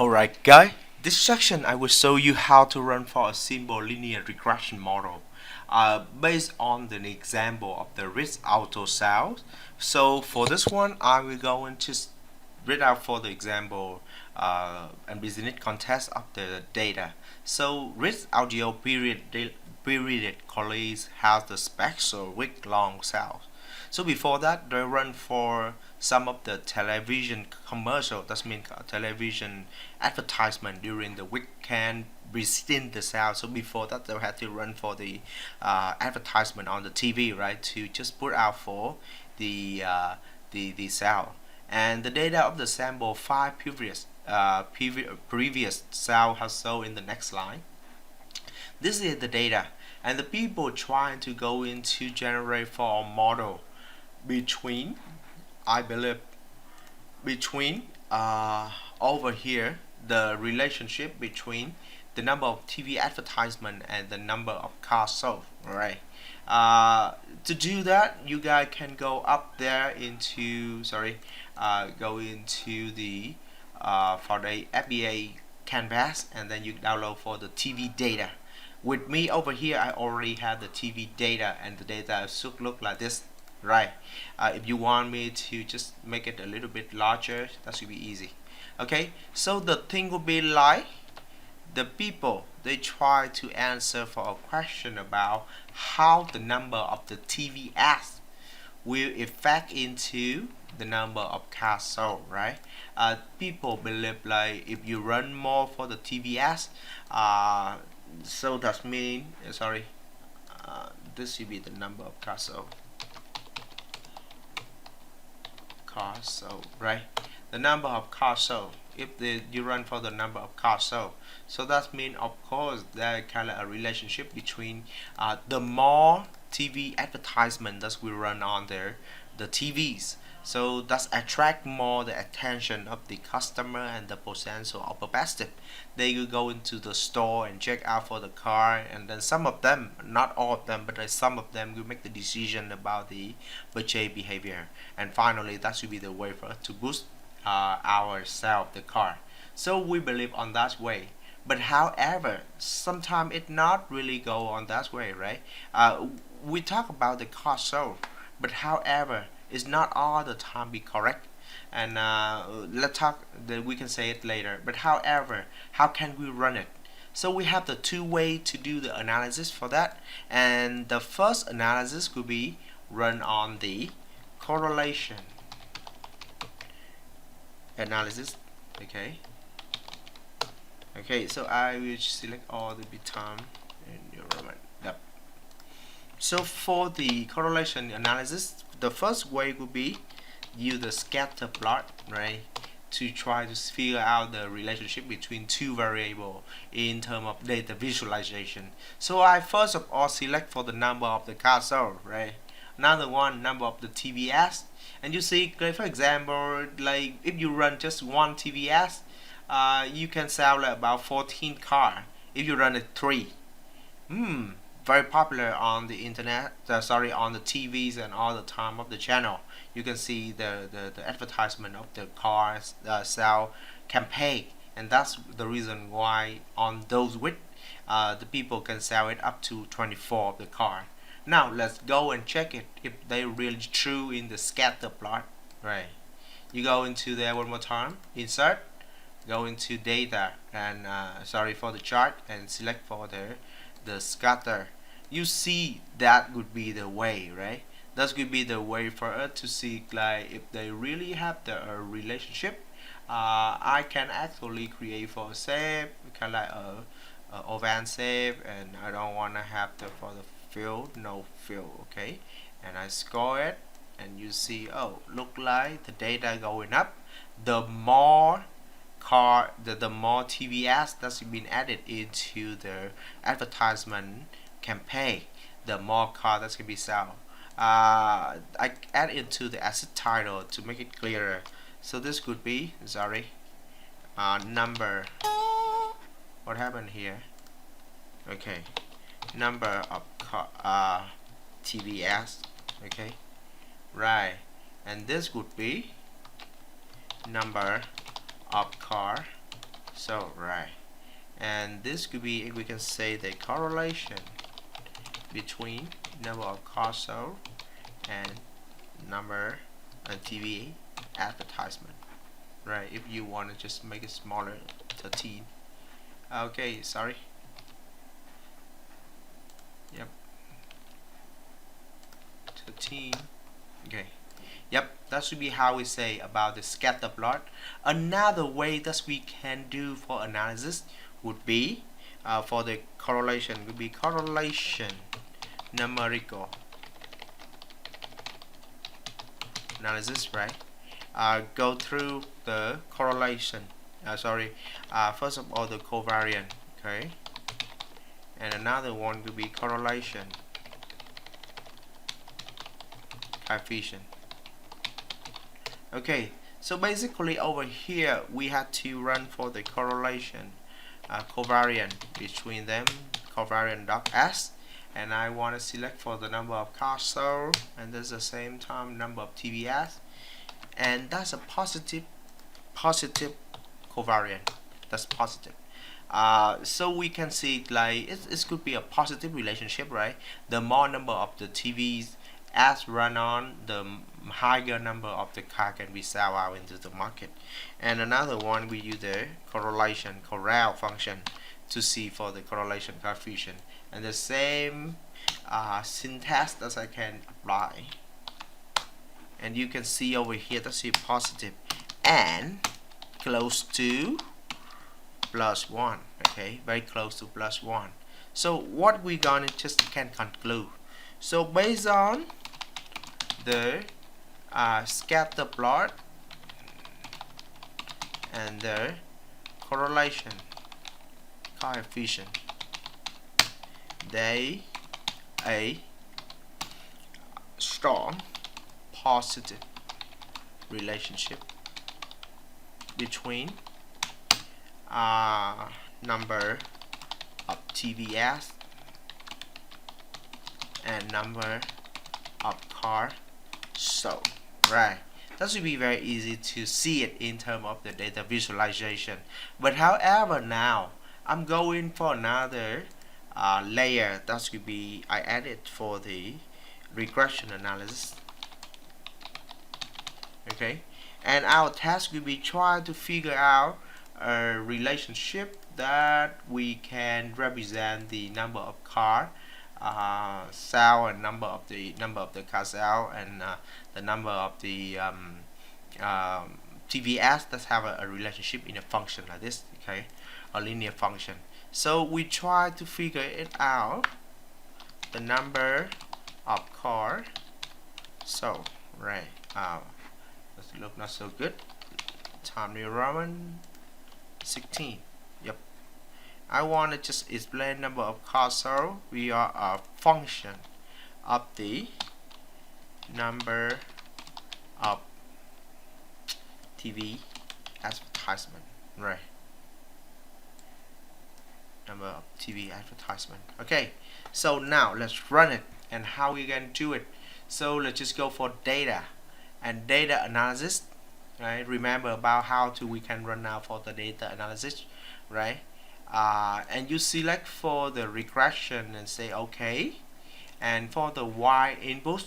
Alright guys, this section I will show you how to run for a simple linear regression model based on the example of the risk auto cells. So for this one I will go and just read out for the example and business context of the data. So risk audio period collies has the special week long cells. So before that, they run for some of the television commercial. That means television advertisement during the weekend within the sale. So before that, they had to run for the advertisement on the TV, right? To just put out for the sale. And the data of the sample five previous sale has shown in the next line. This is the data, and the people trying to go into generate for a model between I believe between over here the relationship between the number of TV advertisement and the number of cars sold. Alright. To do that, you guys can go up there into go into the for the FBA canvas, and then you download for the TV data. With me over here, I already have the TV data, and the data should look like this, right? If you want me to just make it a little bit larger, that should be easy. Okay, so the thing will be like the people they try to answer for a question about how the number of the TV ads will affect into the number of cars sold, right? People believe like if you run more for the TV ads, so that mean this should be the number of cars sold. Cars sold, right? The number of cars sold. If you run for the number of cars sold, so that means of course there kind of a relationship between the more TV advertisement that we run on there, the TVs. So that's attract more the attention of the customer and the potential of a basket. They will go into the store and check out for the car, and then some of them, not all of them, but some of them will make the decision about the purchase behavior. And finally, that should be the way for us to boost our sale of the car. So we believe on that way. But however, sometimes it not really go on that way, right? We talk about the car sold, but however, it's not all the time be correct. And let's talk that we can say it later. But however, how can we run it? So we have the two way to do the analysis for that. And the first analysis could be run on the correlation analysis. Okay, so I will select all the bit time and your moment. Yep. So for the correlation analysis, the first way would be use the scatter plot, right, to try to figure out the relationship between two variables in terms of data visualization. So I first of all select for the number of the car sold, right? Another one, number of the TVS, and you see, for example, like if you run just one TVS, you can sell like about 14 car. If you run it 3, very popular on the internet, on the TVs and all the time of the channel. You can see the advertisement of the cars sell campaign, and that's the reason why on those with the people can sell it up to 24 of the car. Now let's go and check it if they really true in the scatter plot, right? You go into there one more time, insert, go into data, and for the chart, and select for the scatter. You see that would be the way, right? That could be the way for us to see like if they really have the relationship. I can actually create for a save, kind of like a oven save, and I don't want to have the for the field, no field, okay? And I score it, and you see, oh, look like the data going up. The more the more TVS that's been added into the advertisement campaign, the more car that's gonna be sold. I add into the asset title to make it clearer. So this could be number. What happened here? Okay, number of TVS. Okay, right, and this would be number of car So right, and this could be, we can say, the correlation between number of car sold and number of TV advertisement, right? If you want to just make it smaller, 13. Okay, sorry. Yep, 13. Okay. Yep, that should be how we say about the scatter plot. Another way that we can do for analysis would be, for the correlation, would be correlation numerical analysis, right? Go through the correlation. First of all, the covariant, okay? And another one will be correlation coefficient. Okay, so basically over here we had to run for the correlation covariant between them, covariant dot s, and I want to select for the number of cars sold, and there's the same time number of TVS, and that's a positive covariant. That's positive. So we can see like it could be a positive relationship, right? The more number of the TVs as run on, the higher number of the car can be sold out into the market. And another one, we use the correlation corral function to see for the correlation coefficient, and the same syntax that I can apply. And you can see over here that's positive and close to +1. Okay, very close to +1. So what we gonna just can conclude. So based on the scatter plot and the correlation coefficient, they a strong positive relationship between number of TVS and number of car sold, right? That should be very easy to see it in terms of the data visualization. But however, now I'm going for another layer that should be I added for the regression analysis. Okay, and our task will be trying to figure out a relationship that we can represent the number of car sold and number of the car sold and the number of the TVS that have a relationship in a function like this, okay, a linear function. So we try to figure it out, the number of car sold, right? Let's look not so good. Time New Roman 16. Yep. I want to just explain number of cars sold. We are a function of the number of TV advertisement, right? Number of TV advertisement. Okay. So now let's run it, and how we can do it. So let's just go for data and data analysis. Right, remember about how to we can run now for the data analysis, right? And you select for the regression and say okay, and for the y input,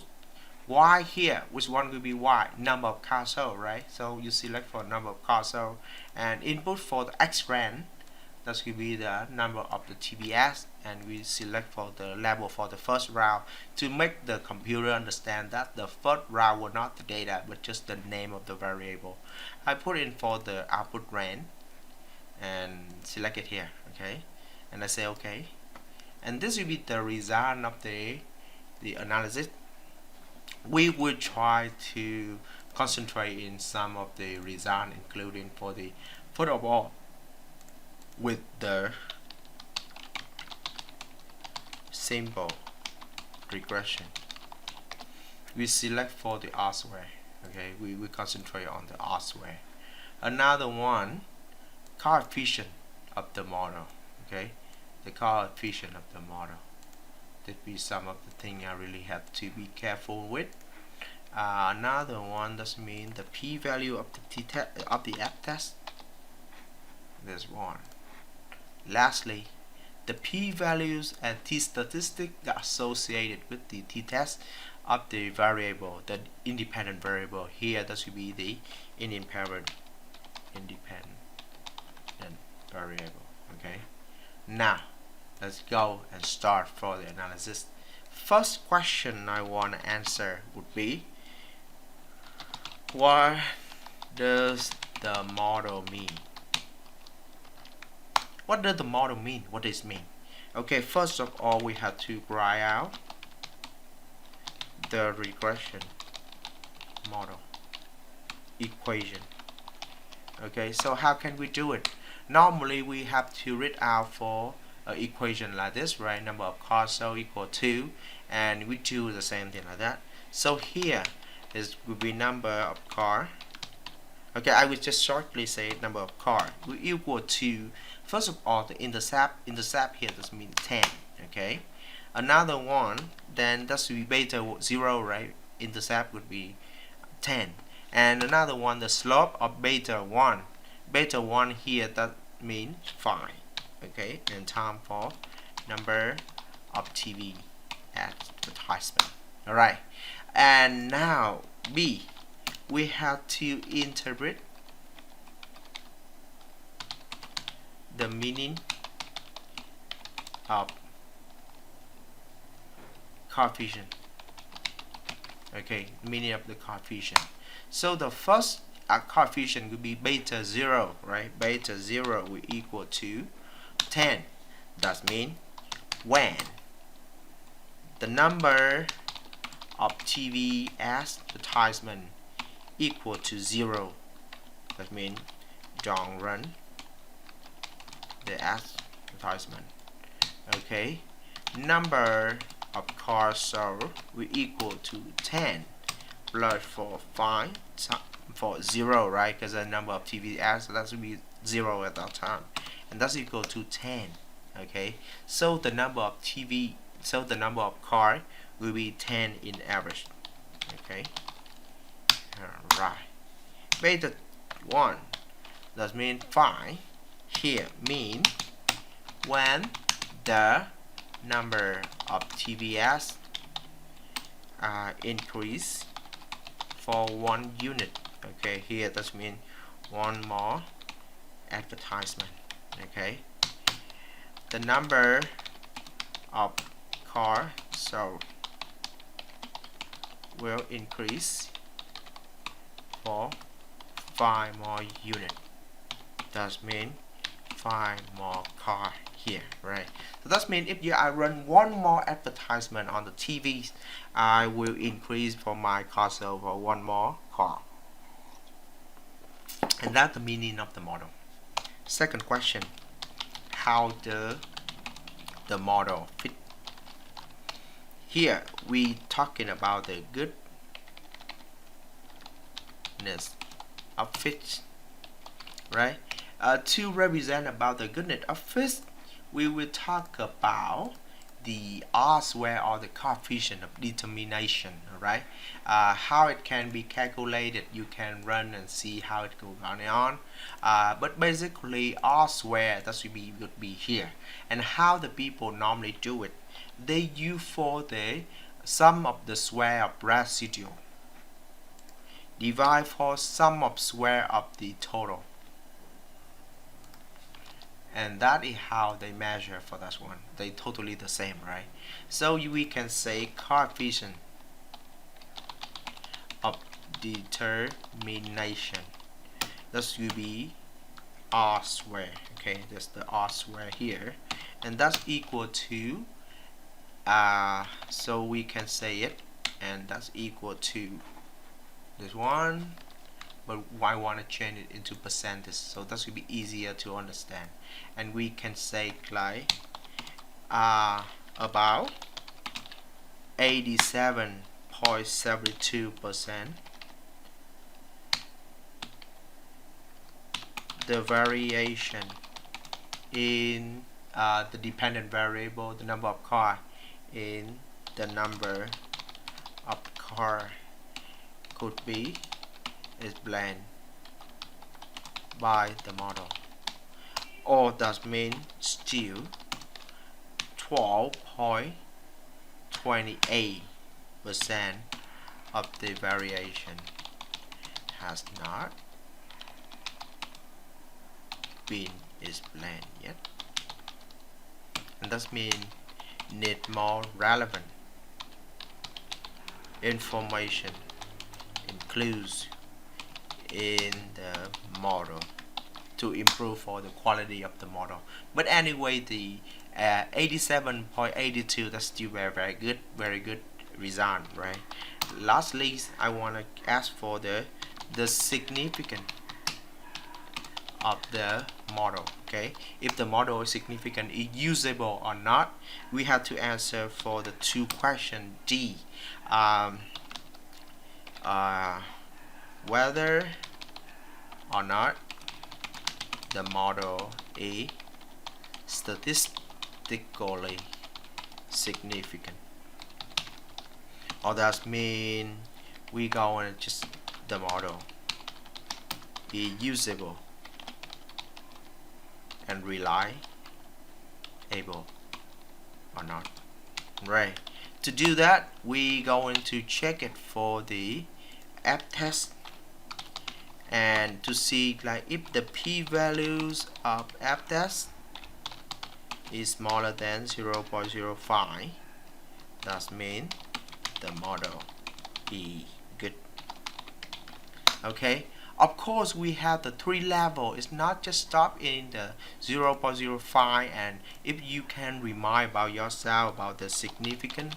y here, which one will be y, number of cars sold, right? So you select for number of cars sold, and input for the x brand, that will be the number of the TBS, and we select for the label for the first round to make the computer understand that the first round was not the data but just the name of the variable. I put in for the output range and select it here, okay, and I say okay, and this will be the result of the analysis. We will try to concentrate in some of the results, including for the first of all with the simple regression. We select for the R square, okay, we concentrate on the R square. Another one, coefficient of the model, okay, the coefficient of the model. That be some of the things I really have to be careful with. Another one does mean the p-value of the f-test. this one. Lastly, the p-values and t-statistic associated with the t-test of the variable, the independent variable. Here that should be the independent variable. Okay, now let's go and start for the analysis. First question I want to answer would be, what does the model mean? What does the model mean? What does it mean? Okay, first of all, we have to write out the regression model equation. Okay, so how can we do it? Normally we have to read out for an equation like this, right? Number of cars so equal to, and we do the same thing like that. So here is will be number of car. Okay, I will just shortly say number of car will equal to, first of all, the intercept here does mean 10. Okay, another one, then that should be beta 0, right? Intercept would be 10, and another one, the slope of beta 1. Beta 1 here, that means 5. Okay, and time for number of TV advertisement. Alright, and now B, we have to interpret the meaning of coefficient. Okay, meaning of the coefficient. So the first coefficient will be beta 0, right? Beta 0 will equal to 10. That means when the number of TV advertisement equal to 0, that means don't run the advertisement. Okay, number of cars sold will equal to 10 plus for 5 for 0, right? Because the number of TV ads, so that will be 0 at that time, and that's equal to 10. Okay, so the number of car will be 10 in average. Okay, alright. Beta 1, that means 5 here, mean when the number of TVS increase for 1 unit. Okay, here that means 1 more advertisement. Okay, the number of car sold will increase for 5 more units. That means 5 more car here, right? So that means if I run 1 more advertisement on the TV, I will increase for my car sold for 1 more car. And that's the meaning of the model. Second question, how does the model fit? Here we talking about the goodness of fit, right? To represent about the goodness of fit, we will talk about the R square or the coefficient of determination. Alright, how it can be calculated, you can run and see how it goes on. But basically R square that would be here, and how the people normally do it, they use for the sum of the square of residual divide for sum of square of the total, and that is how they measure for that one. They totally the same, right? So we can say coefficient of determination, that will be R square. Okay, that's the R square here, and that's equal to so we can say it, and that's equal to this one, but I want to change it into percentage, so that will be easier to understand. And we can say like about 87.72% the variation in the dependent variable, the number of car, in the number of car could be explained by the model. or that means still 12.28% of the variation has not been explained yet, and that means need more relevant information includes in the model to improve for the quality of the model. But anyway, the 87.82, that's still very good result, right? Lastly, I want to ask for the significance of the model. Okay, if the model is significant, is usable or not, we have to answer for the two questions D, whether or not the model is statistically significant, or that mean we go and just the model is usable and reliable or not, right? To do that, we going to check it for the f-test and to see like if the p-values of f-test is smaller than 0.05, that means the model is good. Okay, of course we have the three level. It's not just stop in the 0.05, and if you can remind about yourself about the significant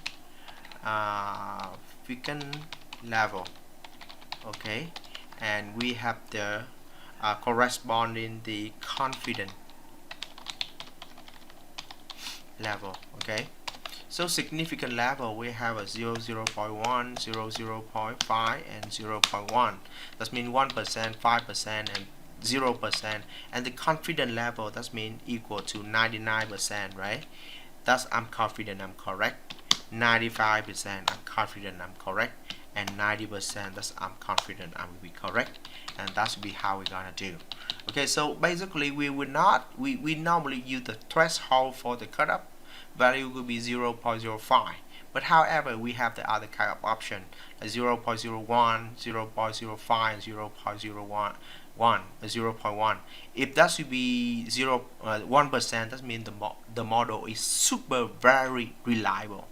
level, okay, and we have the corresponding the confidence level. Okay, so significant level we have a 0.1, 0.5, and 0.1. That means 1%, 5%, and 0%. And the confidence level, that means equal to 99%, right? Thus I'm confident I'm correct. 95% I'm confident I'm correct, and 90% that's I'm confident I will be correct, and that's be how we're gonna do. Okay, so basically we normally use the threshold for the cutoff value will be 0.05, but however we have the other kind of option like 0.01, 0.05, and 0.01. If that should be 1%, that means the model is super very reliable.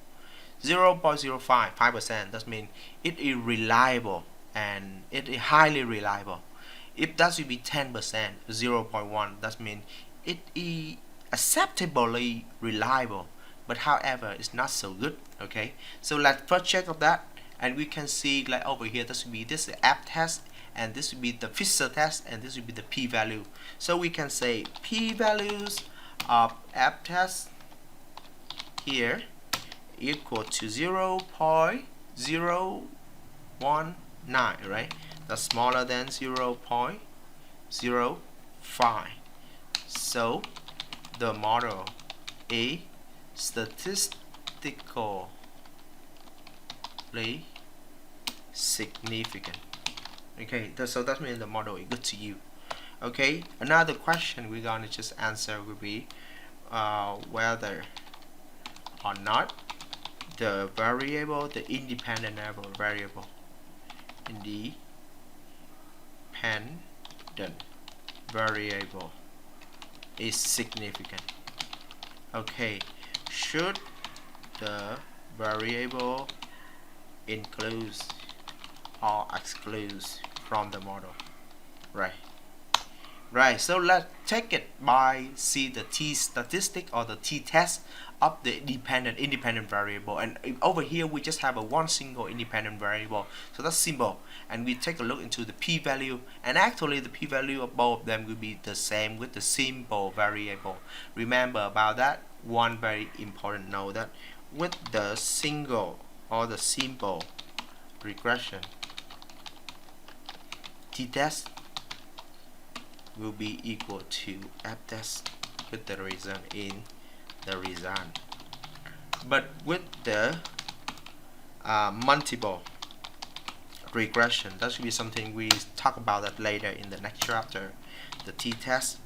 0.05, 5%, that means it is reliable and it is highly reliable. If that should be 10%, 0.1, that means it is acceptably reliable, but however it's not so good. Okay, so let's first check of that, and we can see like over here this will be this f-test, and this will be the Fisher test, and this will be the p-value. So we can say p-values of f-test here equal to 0.019, right? That's smaller than 0.05. So the model is statistically significant. Okay, so that means the model is good to you. Okay, another question we're gonna just answer will be whether or not the variable, the independent variable is significant. Okay, should the variable includes or excludes from the model, right? Right, so let's take it by see the t statistic or the t test of the independent variable, and over here we just have a one single independent variable, so that's simple. And we take a look into the p-value, and actually the p-value of both of them will be the same with the simple variable. Remember about that one very important note, that with the single or the simple regression, t-test will be equal to f-test with the reason in the result. But with the multiple regression, that should be something we talk about that later in the next chapter. The t-test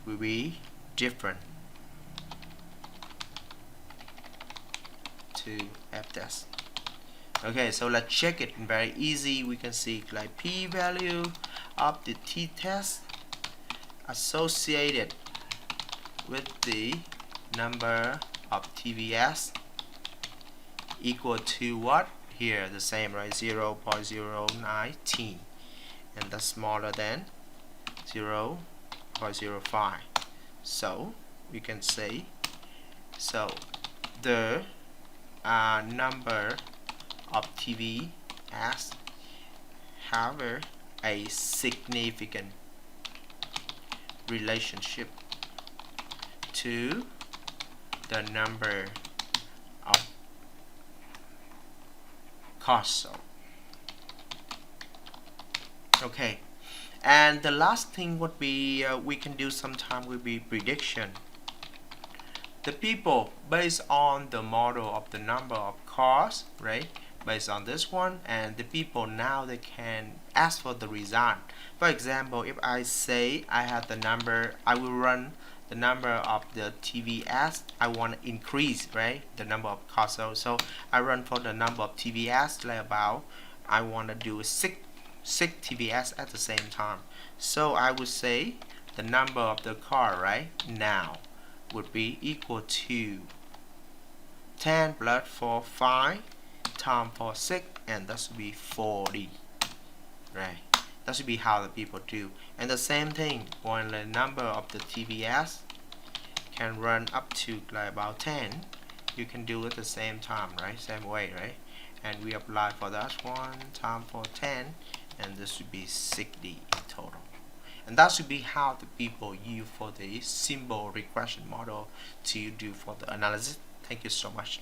will be different to F test. Okay, so let's check it. Very easy. We can see like p-value of the t-test associated with the number of TVS equal to what? Here the same, right? 0.019, and that's smaller than 0.05. So we can say, so the number of TVS have a significant relationship to the number of causal. Okay, and the last thing would be we can do sometime would be prediction. The people based on the model of the number of cars, right? Based on this one, and the people now they can ask for the result. For example, if I say I have the number, I will run the number of the TVS I want to increase, right? The number of cars. So I run for the number of TVS, like about I want to do six TVS at the same time. So I would say the number of the car right now would be equal to 10 plus 4 5 times 4 6, and that should be 40, right? That should be how the people do. And the same thing when the number of the TVS can run up to like about 10, you can do it the same time, right? Same way, right? And we apply for that one time for 10, and this should be 60 in total. And that should be how the people use for the symbol regression model to do for the analysis. Thank you so much.